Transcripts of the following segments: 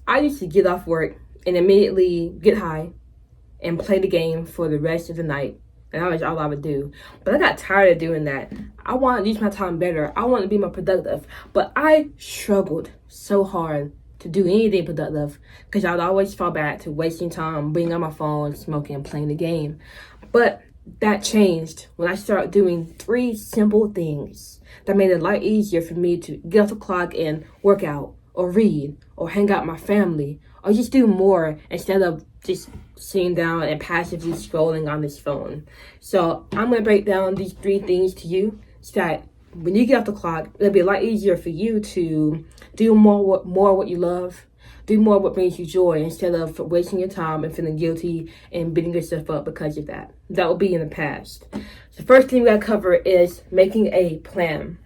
I used to get off work and immediately get high and play the game for the rest of the night. And that was all I would do. But I got tired of doing that. I want to use my time better. I want to be more productive. But I struggled so hard to do anything productive because I'd always fall back to wasting time, being on my phone, smoking, and playing the game. But that changed when I started doing 3 simple things that made it a lot easier for me to get off the clock and work out or read or hang out with my family or just do more instead of just sitting down and passively scrolling on this phone. So I'm going to break down these 3 things to you so that when you get off the clock, it'll be a lot easier for you to do more what you love, do more what brings you joy instead of wasting your time and feeling guilty and beating yourself up because of that. That will be in the past. The first thing we got to cover is making a plan.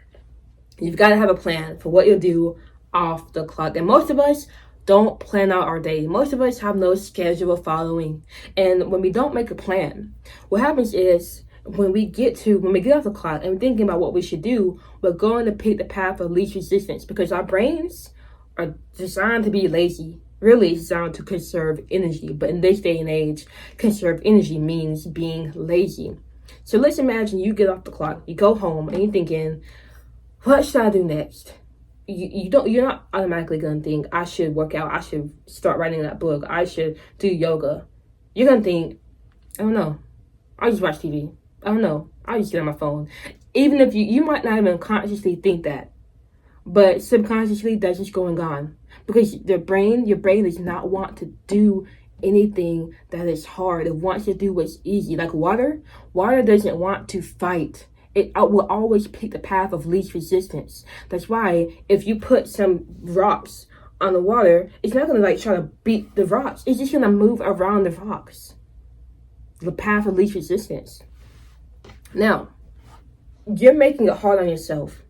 You've got to have a plan for what you'll do off the clock. And most of us don't plan out our day. Most of us have no schedule following. And when we don't make a plan, what happens is when we get off the clock and we're thinking about what we should do, we're going to pick the path of least resistance because our brains are designed to be lazy, really designed to conserve energy. But in this day and age, conserve energy means being lazy. So let's imagine you get off the clock, you go home, and you're thinking, what should I do next? You're not automatically gonna think, I should work out, I should start writing that book, I should do yoga. You're gonna think, I don't know, I'll just watch TV. I don't know, I'll just get on my phone. Even if you might not even consciously think that, but subconsciously that's just going on because your brain does not want to do anything that is hard. It wants to do what's easy. Like water doesn't want to fight. It will always pick the path of least resistance. That's why if you put some rocks on the water, it's not gonna try to beat the rocks. It's just gonna move around the rocks. The path of least resistance. Now, you're making it hard on yourself.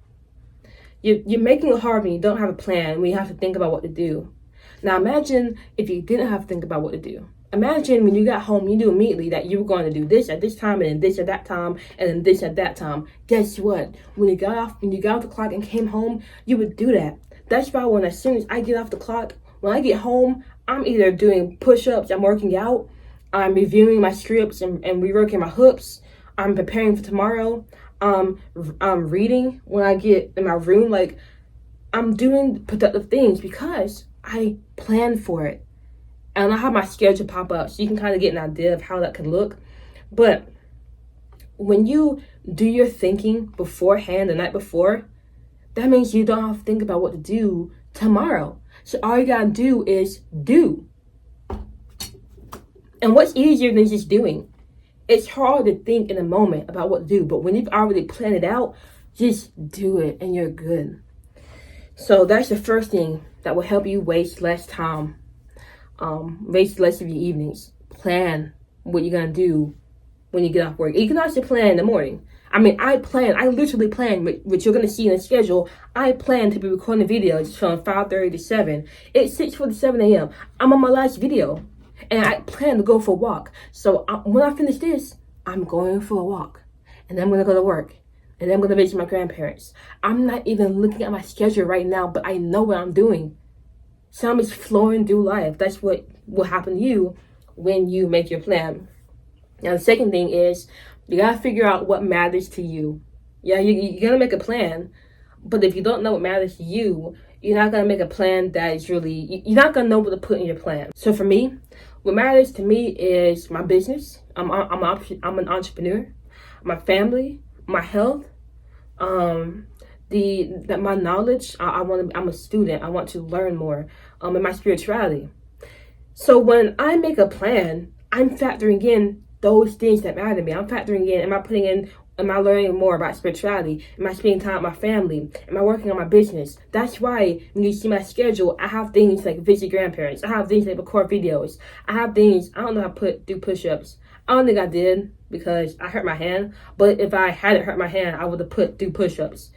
You're making it hard when you don't have a plan, when you have to think about what to do. Now imagine if you didn't have to think about what to do. Imagine when you got home, you knew immediately that you were going to do this at this time, and then this at that time, and then this at that time. Guess what? When you got off the clock and came home, you would do that. That's why as soon as I get off the clock, when I get home, I'm either doing push-ups, I'm working out, I'm reviewing my scripts and reworking my hooks, I'm preparing for tomorrow, I'm reading when I get in my room. Like, I'm doing productive things because I plan for it. And I have my schedule pop up so you can kind of get an idea of how that could look. But when you do your thinking beforehand the night before, that means you don't have to think about what to do tomorrow. So all you gotta do is do. And what's easier than just doing? It's hard to think in a moment about what to do, but when you've already planned it out, just do it and you're good. So that's the first thing that will help you waste less time. Waste less of your evenings. Plan what you're gonna do when you get off work. You can also plan in the morning. I literally plan what you're gonna see in the schedule. I plan to be recording videos from 5:30 to 7. It's 6:47 a.m. I'm on my last video, and I plan to go for a walk. So when I finish this, I'm going for a walk, and then I'm gonna go to work, and then I'm gonna visit my grandparents. I'm not even looking at my schedule right now, but I know what I'm doing. So I'm just flowing through life. That's what will happen to you when you make your plan. Now, the second thing is you gotta figure out what matters to you. Yeah, you're gonna make a plan, but if you don't know what matters to you, you're not gonna make a plan that is really, you're not gonna know what to put in your plan. So for me, what matters to me is my business. I'm an entrepreneur, my family, my health, my knowledge. I'm a student. I want to learn more. And my spirituality. So when I make a plan, I'm factoring in those things that matter to me. I'm factoring in, am I learning more about spirituality? Am I spending time with my family? Am I working on my business? That's why when you see my schedule, I have things like visit grandparents. I have things like record videos. I have things, I don't know how to do push-ups. I don't think I did because I hurt my hand. But if I hadn't hurt my hand, I would have do push-ups.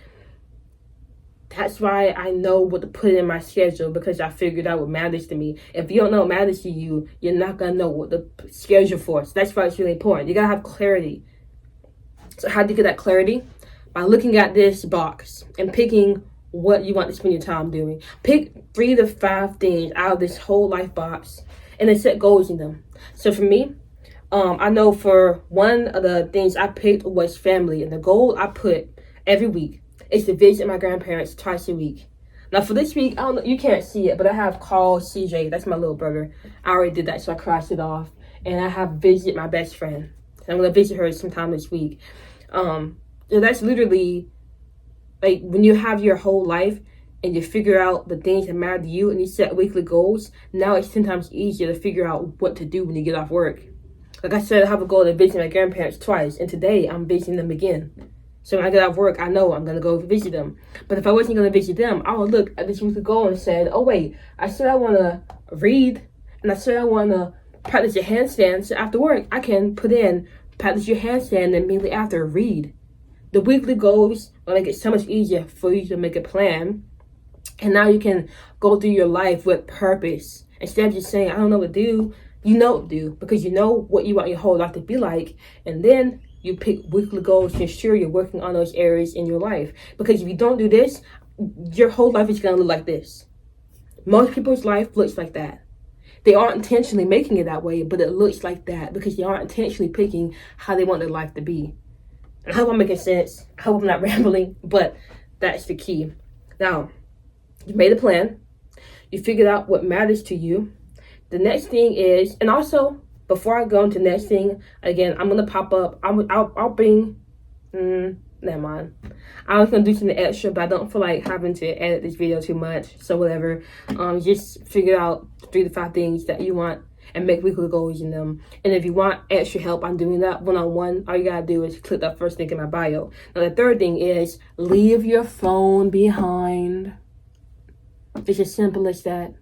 That's why I know what to put in my schedule, because I figured out what matters to me. If you don't know what matters to you, you're not going to know what to schedule for. So that's why it's really important. You got to have clarity. So how do you get that clarity? By looking at this box and picking what you want to spend your time doing. Pick 3 to 5 things out of this whole life box and then set goals in them. So for me, I know for one of the things I picked was family, and the goal I put every week is to visit my grandparents twice a week. Now for this week, I don't know, you can't see it, but I have called CJ, that's my little brother. I already did that, so I crossed it off. And I have visited my best friend. I'm gonna visit her sometime this week. So that's literally, like, when you have your whole life and you figure out the things that matter to you and you set weekly goals, now it's 10 times easier to figure out what to do when you get off work. Like I said, I have a goal to visit my grandparents twice, and today I'm visiting them again. So when I get off work, I know I'm going to go visit them. But if I wasn't going to visit them, I would look at this weekly goal and said, oh wait, I said I want to read, and I said I want to practice your handstand. So after work, I can put in practice your handstand and immediately after read. The weekly goals will make it so much easier for you to make a plan. And now you can go through your life with purpose. Instead of just saying, I don't know what to do, you know what to do. Because you know what you want your whole life to be like. And then you pick weekly goals to ensure you're working on those areas in your life. Because if you don't do this, your whole life is going to look like this. Most people's life looks like that. They aren't intentionally making it that way, but it looks like that because they aren't intentionally picking how they want their life to be. I hope I'm making sense. I hope I'm not rambling, but that's the key. Now, you made a plan. You figured out what matters to you. The next thing is, and also, before I go into the next thing, again, I'm going to pop up. I'll bring, never mind. I was going to do something extra, but I don't feel like having to edit this video too much. So whatever. Just figure out 3 to 5 things that you want and make weekly goals in them. And if you want extra help on doing that one-on-one, all you gotta do is click that first link in my bio. Now the third thing is leave your phone behind. It's as simple as that.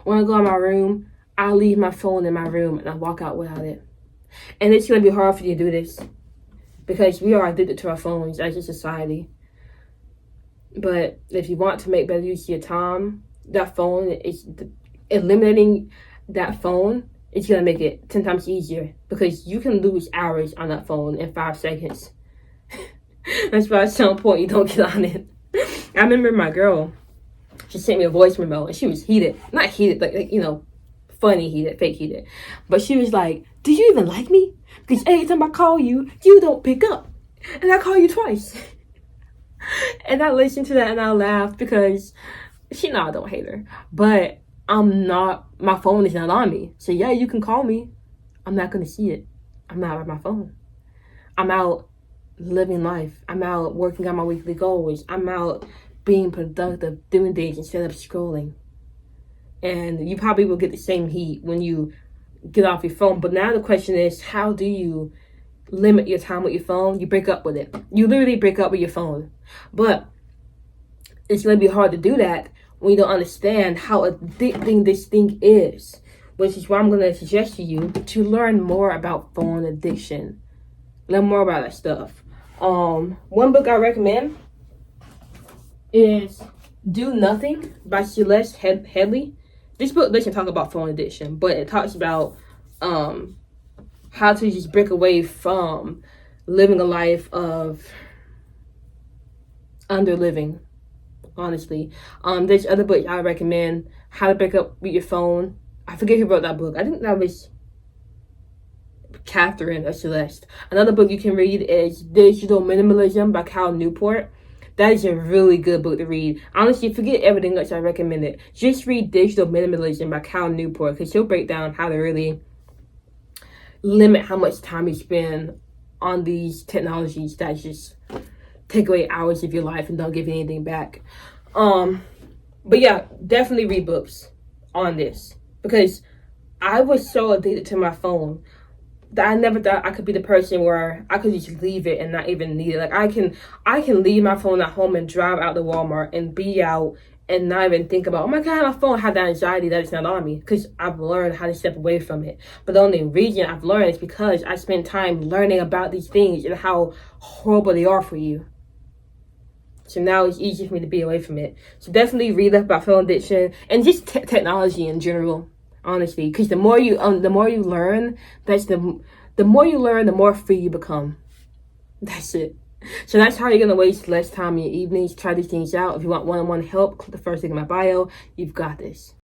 When I go in my room, I leave my phone in my room and I walk out without it. And it's gonna be hard for you to do this because we are addicted to our phones as a society. But if you want to make better use of your time, that phone is eliminating that phone. It's going to make it 10 times easier because you can lose hours on that phone in 5 seconds. That's why at some point you don't get on it. I remember my girl, she sent me a voice memo and she was heated. Not heated, like you know, funny heated, fake heated. But she was like, do you even like me? Because every time I call you, you don't pick up. And I call you twice. And I listened to that and I laughed because she know I don't hate her. But my phone is not on me. So yeah, you can call me. I'm not going to see it. I'm not on my phone. I'm out living life. I'm out working on my weekly goals. I'm out being productive, doing things instead of scrolling. And you probably will get the same heat when you get off your phone. But now the question is, how do you limit your time with your phone? You break up with it. You literally break up with your phone. But it's going to be hard to do that when you don't understand how addicting this thing is, which is why I'm going to suggest to you to learn more about phone addiction. Learn more about that stuff. One book I recommend is Do Nothing by Celeste Headlee. This book doesn't talk about phone addiction, but it talks about how to just break away from living a life of under-living. Honestly, there's other books I recommend. How to Break Up with Your Phone. I forget who wrote that book. I think that was Catherine or Celeste. Another book you can read is Digital Minimalism by Cal Newport. That is a really good book to read. Honestly, forget everything else I recommended. Just read Digital Minimalism by Cal Newport because he'll break down how to really limit how much time you spend on these technologies that just take away hours of your life and don't give you anything back. But yeah, definitely read books on this because I was so addicted to my phone that I never thought I could be the person where I could just leave it and not even need it. Like I can leave my phone at home and drive out to Walmart and be out and not even think about, oh my God, my phone had that anxiety that it's not on me, because I've learned how to step away from it. But the only reason I've learned is because I spent time learning about these things and how horrible they are for you. So now it's easy for me to be away from it. So definitely read up about phone addiction and just technology in general, honestly. Because the more you learn, the more you learn, the more free you become. That's it. So that's how you're going to waste less time in your evenings. Try these things out. If you want one-on-one help, click the first link in my bio. You've got this.